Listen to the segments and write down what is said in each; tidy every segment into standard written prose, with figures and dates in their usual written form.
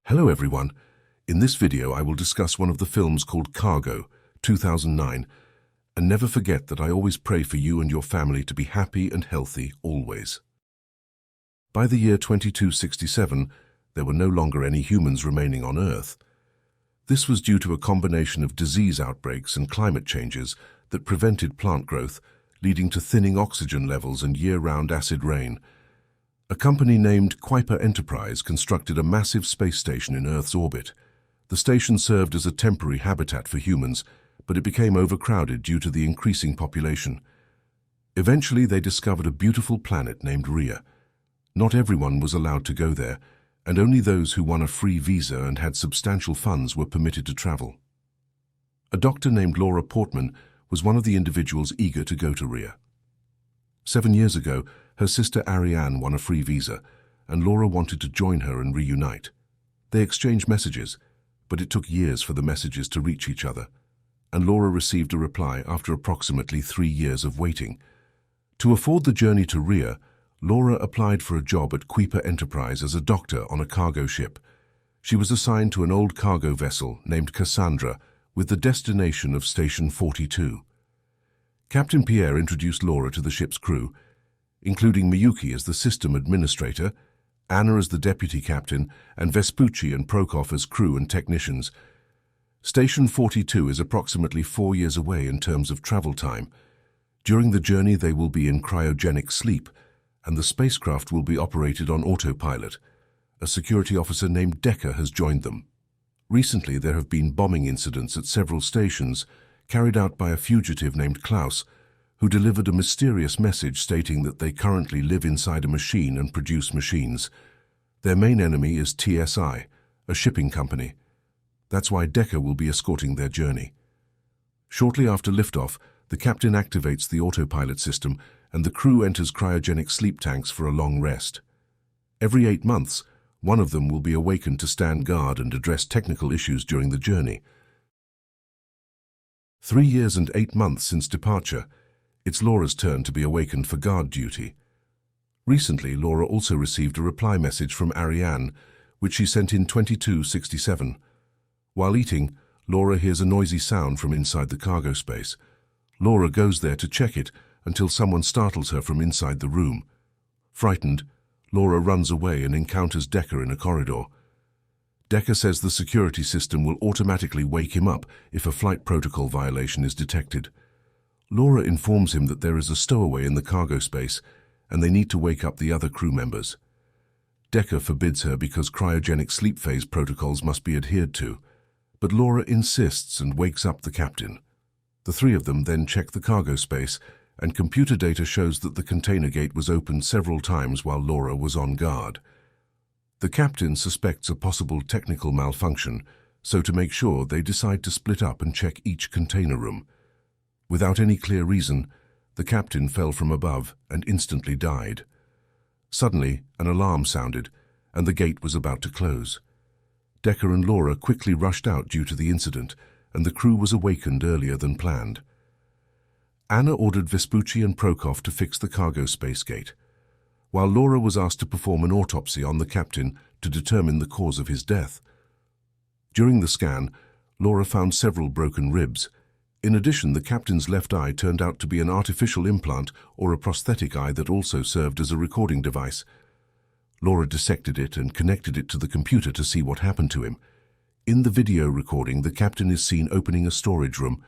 Hello everyone. In this video I will discuss one of the films called Cargo, 2009, and never forget that I always pray for you and your family to be happy and healthy always. By the year 2267, there were no longer any humans remaining on Earth. This was due to a combination of disease outbreaks and climate changes that prevented plant growth, leading to thinning oxygen levels and year-round acid rain. A company named Kuiper Enterprise constructed a massive space station in Earth's orbit. The station served as a temporary habitat for humans, but it became overcrowded due to the increasing population. Eventually, they discovered a beautiful planet named Rhea. Not everyone was allowed to go there, and only those who won a free visa and had substantial funds were permitted to travel. A doctor named Laura Portman was one of the individuals eager to go to Rhea. 7 years ago, her sister Ariane won a free visa, and Laura wanted to join her and reunite. They exchanged messages, but it took years for the messages to reach each other, and Laura received a reply after approximately 3 years of waiting. To afford the journey to Rhea, Laura applied for a job at Kuiper Enterprise as a doctor on a cargo ship. She was assigned to an old cargo vessel named Cassandra with the destination of Station 42. Captain Pierre introduced Laura to the ship's crew, including Miyuki as the system administrator, Anna as the deputy captain, and Vespucci and Prokop as crew and technicians. Station 42 is approximately 4 years away in terms of travel time. During the journey they will be in cryogenic sleep, and the spacecraft will be operated on autopilot. A security officer named Decker has joined them. Recently there have been bombing incidents at several stations, carried out by a fugitive named Klaus, who delivered a mysterious message stating that they currently live inside a machine and produce machines. Their main enemy is TSI, a shipping company. That's why Decker will be escorting their journey. Shortly after liftoff, the captain activates the autopilot system and the crew enters cryogenic sleep tanks for a long rest. Every 8 months, one of them will be awakened to stand guard and address technical issues during the journey. 3 years and 8 months since departure, it's Laura's turn to be awakened for guard duty. Recently, Laura also received a reply message from Ariane, which she sent in 2267. While eating, Laura hears a noisy sound from inside the cargo space. Laura goes there to check it until someone startles her from inside the room. Frightened, Laura runs away and encounters Decker in a corridor. Decker says the security system will automatically wake him up if a flight protocol violation is detected. Laura informs him that there is a stowaway in the cargo space and they need to wake up the other crew members. Decker forbids her because cryogenic sleep phase protocols must be adhered to, but Laura insists and wakes up the captain. The three of them then check the cargo space, and computer data shows that the container gate was opened several times while Laura was on guard. The captain suspects a possible technical malfunction, so to make sure, they decide to split up and check each container room. Without any clear reason, the captain fell from above and instantly died. Suddenly, an alarm sounded, and the gate was about to close. Decker and Laura quickly rushed out due to the incident, and the crew was awakened earlier than planned. Anna ordered Vespucci and Prokop to fix the cargo space gate, while Laura was asked to perform an autopsy on the captain to determine the cause of his death. During the scan, Laura found several broken ribs. In addition, the captain's left eye turned out to be an artificial implant or a prosthetic eye that also served as a recording device. Laura dissected it and connected it to the computer to see what happened to him. In the video recording, the captain is seen opening a storage room,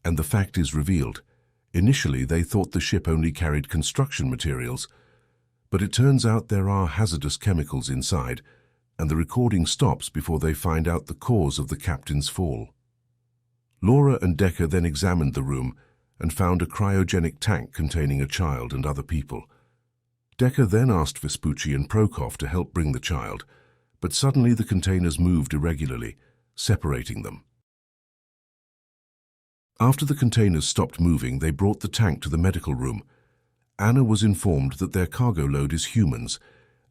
and the fact is revealed. Initially, they thought the ship only carried construction materials, but it turns out there are hazardous chemicals inside, and the recording stops before they find out the cause of the captain's fall. Laura and Decker then examined the room and found a cryogenic tank containing a child and other people. Decker then asked Vespucci and Prokop to help bring the child, but suddenly the containers moved irregularly, separating them. After the containers stopped moving, they brought the tank to the medical room. Anna was informed that their cargo load is humans,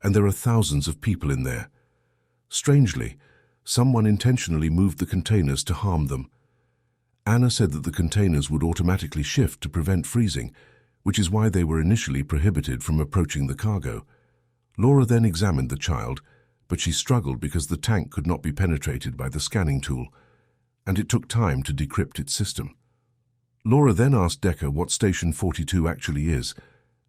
and there are thousands of people in there. Strangely, someone intentionally moved the containers to harm them. Anna said that the containers would automatically shift to prevent freezing, which is why they were initially prohibited from approaching the cargo. Laura then examined the child, but she struggled because the tank could not be penetrated by the scanning tool, and it took time to decrypt its system. Laura then asked Decker what Station 42 actually is,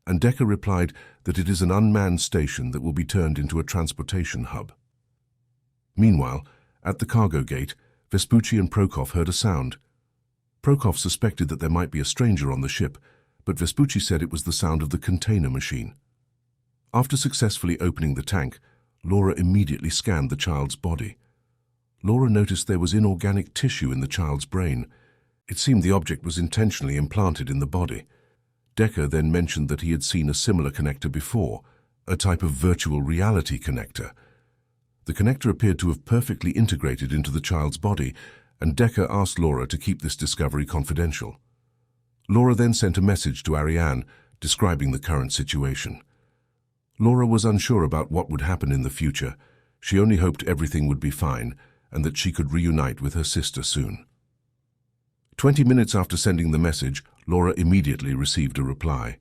and Decker replied that it is an unmanned station that will be turned into a transportation hub. Meanwhile, at the cargo gate, Vespucci and Prokop heard a sound. Prokop suspected that there might be a stranger on the ship, but Vespucci said it was the sound of the container machine. After successfully opening the tank, Laura immediately scanned the child's body. Laura noticed there was inorganic tissue in the child's brain. It seemed the object was intentionally implanted in the body. Decker then mentioned that he had seen a similar connector before, a type of virtual reality connector. The connector appeared to have perfectly integrated into the child's body, and Decker asked Laura to keep this discovery confidential. Laura then sent a message to Ariane describing the current situation. Laura was unsure about what would happen in the future. She only hoped everything would be fine and that she could reunite with her sister soon. 20 minutes after sending the message, Laura immediately received a reply.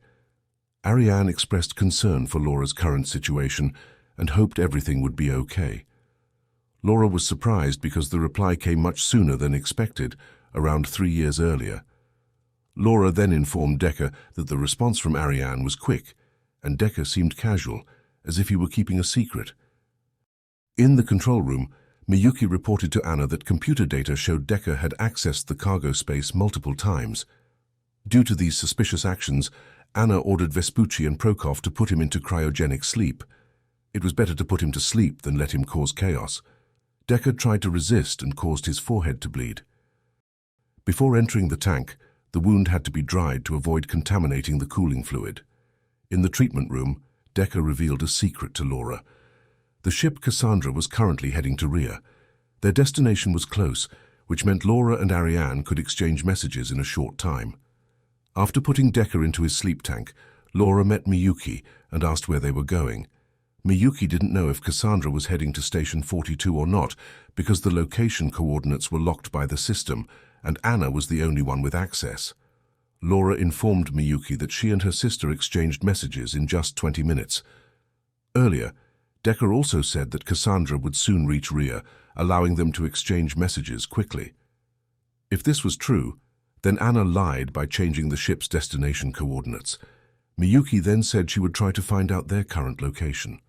Ariane expressed concern for Laura's current situation and hoped everything would be okay. Laura was surprised because the reply came much sooner than expected, around 3 years earlier. Laura then informed Decker that the response from Ariane was quick, and Decker seemed casual, as if he were keeping a secret. In the control room, Miyuki reported to Anna that computer data showed Decker had accessed the cargo space multiple times. Due to these suspicious actions, Anna ordered Vespucci and Prokop to put him into cryogenic sleep. It was better to put him to sleep than let him cause chaos. Decker tried to resist and caused his forehead to bleed. Before entering the tank, the wound had to be dried to avoid contaminating the cooling fluid. In the treatment room, Decker revealed a secret to Laura. The ship Cassandra was currently heading to Rhea. Their destination was close, which meant Laura and Ariane could exchange messages in a short time. After putting Decker into his sleep tank, Laura met Miyuki and asked where they were going. Miyuki didn't know if Cassandra was heading to Station 42 or not because the location coordinates were locked by the system, and Anna was the only one with access. Laura informed Miyuki that she and her sister exchanged messages in just 20 minutes. Earlier, Decker also said that Cassandra would soon reach Rhea, allowing them to exchange messages quickly. If this was true, then Anna lied by changing the ship's destination coordinates. Miyuki then said she would try to find out their current location.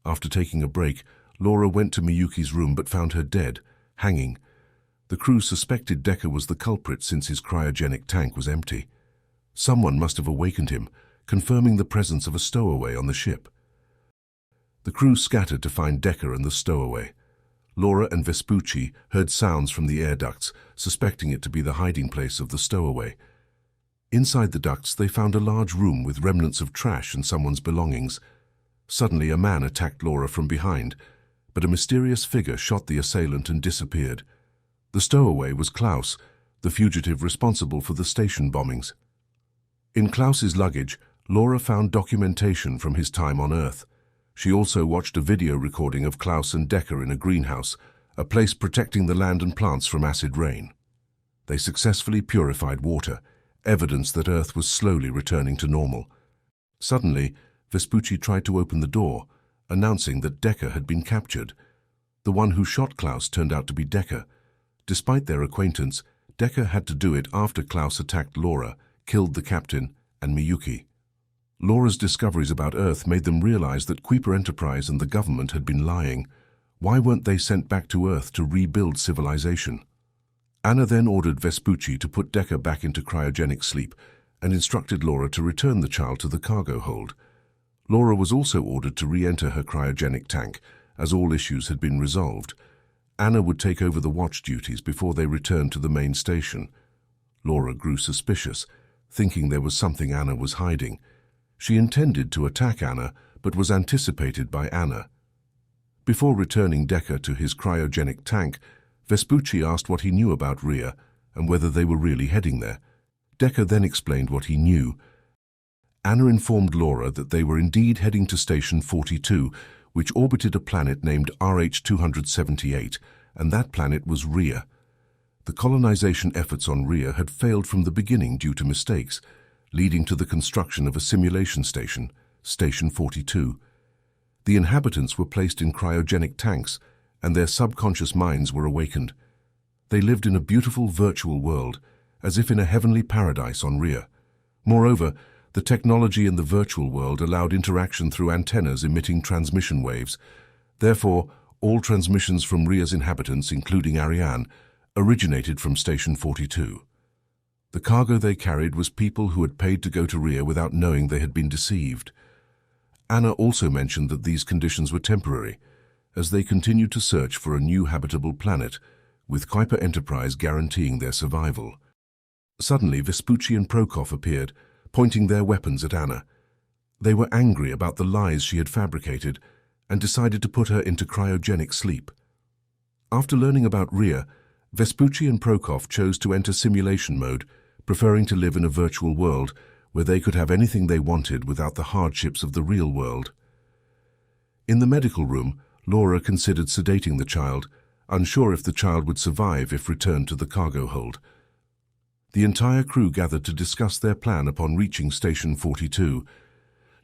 After taking a break, Laura went to Miyuki's room but found her dead, hanging. The crew suspected Decker was the culprit since his cryogenic tank was empty. Someone must have awakened him, confirming the presence of a stowaway on the ship. The crew scattered to find Decker and the stowaway. Laura and Vespucci heard sounds from the air ducts, suspecting it to be the hiding place of the stowaway. Inside the ducts, they found a large room with remnants of trash and someone's belongings. Suddenly, a man attacked Laura from behind, but a mysterious figure shot the assailant and disappeared. The stowaway was Klaus, the fugitive responsible for the station bombings. In Klaus's luggage, Laura found documentation from his time on Earth. She also watched a video recording of Klaus and Decker in a greenhouse, a place protecting the land and plants from acid rain. They successfully purified water, evidence that Earth was slowly returning to normal. Suddenly, Vespucci tried to open the door, announcing that Decker had been captured. The one who shot Klaus turned out to be Decker. Despite their acquaintance, Decker had to do it after Klaus attacked Laura, killed the captain, and Miyuki. Laura's discoveries about Earth made them realize that Kuiper Enterprise and the government had been lying. Why weren't they sent back to Earth to rebuild civilization? Anna then ordered Vespucci to put Decker back into cryogenic sleep and instructed Laura to return the child to the cargo hold. Laura was also ordered to re-enter her cryogenic tank, as all issues had been resolved. Anna would take over the watch duties before they returned to the main station. Laura grew suspicious, thinking there was something Anna was hiding. She intended to attack Anna, but was anticipated by Anna. Before returning Decker to his cryogenic tank, Vespucci asked what he knew about Rhea and whether they were really heading there. Decker then explained what he knew. Anna informed Laura that they were indeed heading to Station 42, which orbited a planet named RH-278, and that planet was Rhea. The colonization efforts on Rhea had failed from the beginning due to mistakes, leading to the construction of a simulation station, Station 42. The inhabitants were placed in cryogenic tanks, and their subconscious minds were awakened. They lived in a beautiful virtual world, as if in a heavenly paradise on Rhea. Moreover, the technology in the virtual world allowed interaction through antennas emitting transmission waves. Therefore, all transmissions from Rhea's inhabitants, including Ariane, originated from Station 42. The cargo they carried was people who had paid to go to Rhea without knowing they had been deceived. Anna also mentioned that these conditions were temporary, as they continued to search for a new habitable planet, with Kuiper Enterprise guaranteeing their survival. Suddenly, Vespucci and Prokop appeared, pointing their weapons at Anna. They were angry about the lies she had fabricated and decided to put her into cryogenic sleep. After learning about Rhea, Vespucci and Prokop chose to enter simulation mode, preferring to live in a virtual world where they could have anything they wanted without the hardships of the real world. In the medical room, Laura considered sedating the child, unsure if the child would survive if returned to the cargo hold. The entire crew gathered to discuss their plan upon reaching Station 42.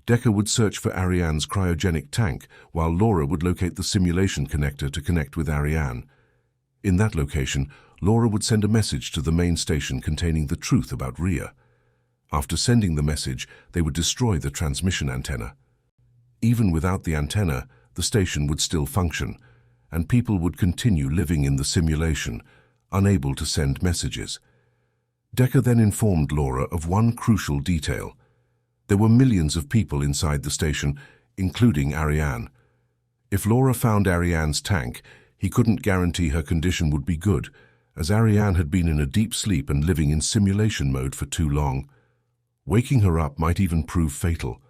Decker would search for Ariane's cryogenic tank, while Laura would locate the simulation connector to connect with Ariane. In that location, Laura would send a message to the main station containing the truth about Rhea. After sending the message, they would destroy the transmission antenna. Even without the antenna, the station would still function, and people would continue living in the simulation, unable to send messages. Decker then informed Laura of one crucial detail. There were millions of people inside the station, including Ariane. If Laura found Ariane's tank, he couldn't guarantee her condition would be good, as Ariane had been in a deep sleep and living in simulation mode for too long. Waking her up might even prove fatal.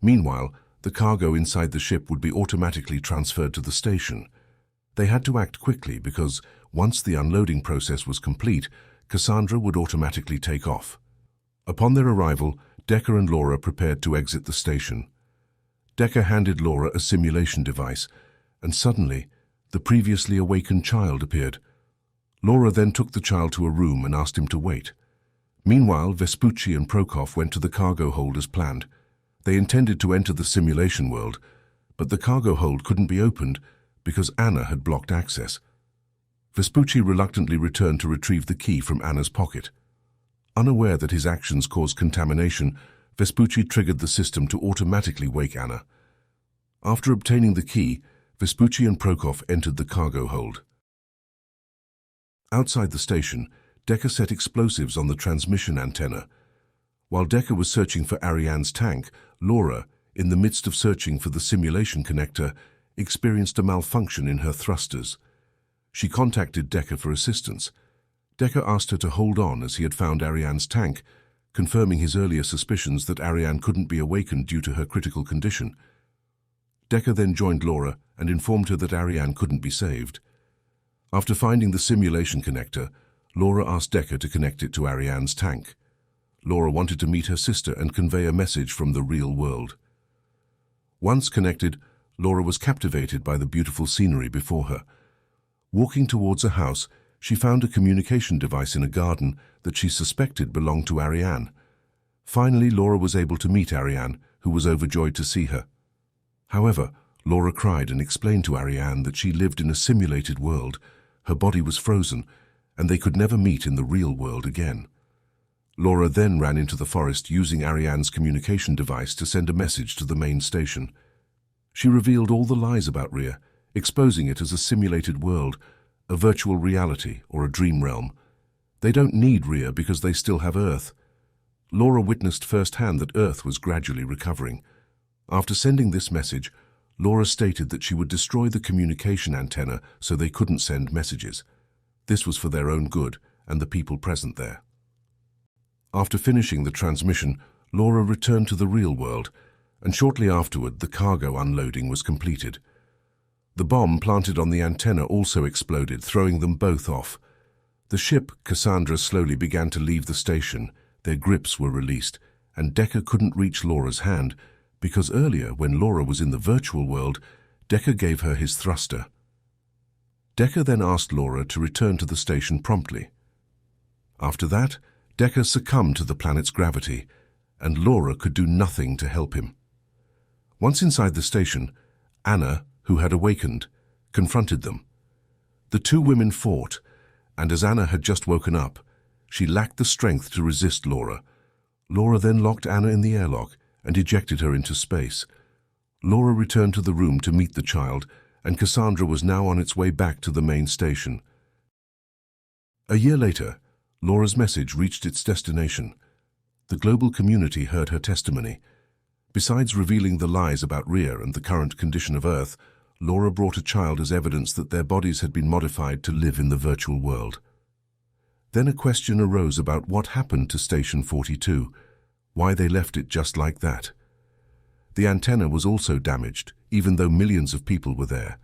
Meanwhile, the cargo inside the ship would be automatically transferred to the station. They had to act quickly because, once the unloading process was complete, Cassandra would automatically take off. Upon their arrival, Decker and Laura prepared to exit the station. Decker handed Laura a simulation device, and suddenly, the previously awakened child appeared. Laura then took the child to a room and asked him to wait. Meanwhile, Vespucci and Prokop went to the cargo hold as planned. They intended to enter the simulation world, but the cargo hold couldn't be opened because Anna had blocked access. Vespucci reluctantly returned to retrieve the key from Anna's pocket. Unaware that his actions caused contamination, Vespucci triggered the system to automatically wake Anna. After obtaining the key, Vespucci and Prokop entered the cargo hold. Outside the station, Decker set explosives on the transmission antenna. While Decker was searching for Ariane's tank, Laura, in the midst of searching for the simulation connector, experienced a malfunction in her thrusters. She contacted Decker for assistance. Decker asked her to hold on as he had found Ariane's tank, confirming his earlier suspicions that Ariane couldn't be awakened due to her critical condition. Decker then joined Laura and informed her that Ariane couldn't be saved. After finding the simulation connector, Laura asked Decker to connect it to Ariane's tank. Laura wanted to meet her sister and convey a message from the real world. Once connected, Laura was captivated by the beautiful scenery before her. Walking towards a house, she found a communication device in a garden that she suspected belonged to Ariane. Finally, Laura was able to meet Ariane, who was overjoyed to see her. However, Laura cried and explained to Ariane that she lived in a simulated world, her body was frozen, and they could never meet in the real world again. Laura then ran into the forest using Ariane's communication device to send a message to the main station. She revealed all the lies about Rhea, exposing it as a simulated world, a virtual reality or a dream realm. They don't need Rhea because they still have Earth. Laura witnessed firsthand that Earth was gradually recovering. After sending this message, Laura stated that she would destroy the communication antenna so they couldn't send messages. This was for their own good and the people present there. After finishing the transmission, Laura returned to the real world, and shortly afterward the cargo unloading was completed. The bomb planted on the antenna also exploded, throwing them both off. The ship, Cassandra, slowly began to leave the station. Their grips were released, and Decker couldn't reach Laura's hand, because earlier, when Laura was in the virtual world, Decker gave her his thruster. Decker then asked Laura to return to the station promptly. After that, Decker succumbed to the planet's gravity, and Laura could do nothing to help him. Once inside the station, Anna, who had awakened, confronted them. The two women fought, and as Anna had just woken up, she lacked the strength to resist Laura. Laura then locked Anna in the airlock and ejected her into space. Laura returned to the room to meet the child, and Cassandra was now on its way back to the main station. A year later, Laura's message reached its destination. The global community heard her testimony. Besides revealing the lies about Rhea and the current condition of Earth, Laura brought a child as evidence that their bodies had been modified to live in the virtual world. Then a question arose about what happened to Station 42, why they left it just like that. The antenna was also damaged, even though millions of people were there.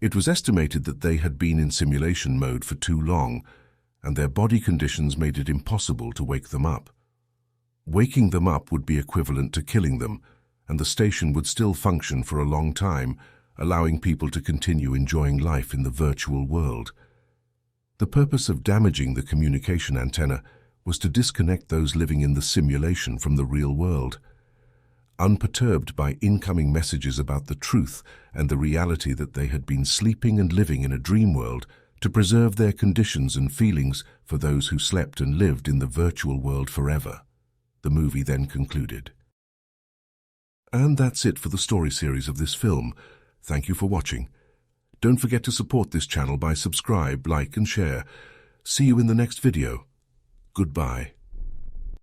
It was estimated that they had been in simulation mode for too long, and their body conditions made it impossible to wake them up. Waking them up would be equivalent to killing them, and the station would still function for a long time, allowing people to continue enjoying life in the virtual world. The purpose of damaging the communication antenna was to disconnect those living in the simulation from the real world. Unperturbed by incoming messages about the truth and the reality that they had been sleeping and living in a dream world, to preserve their conditions and feelings for those who slept and lived in the virtual world forever. The movie then concluded. And that's it for the story series of this film. Thank you for watching. Don't forget to support this channel by subscribe, like and share. See you in the next video. Goodbye.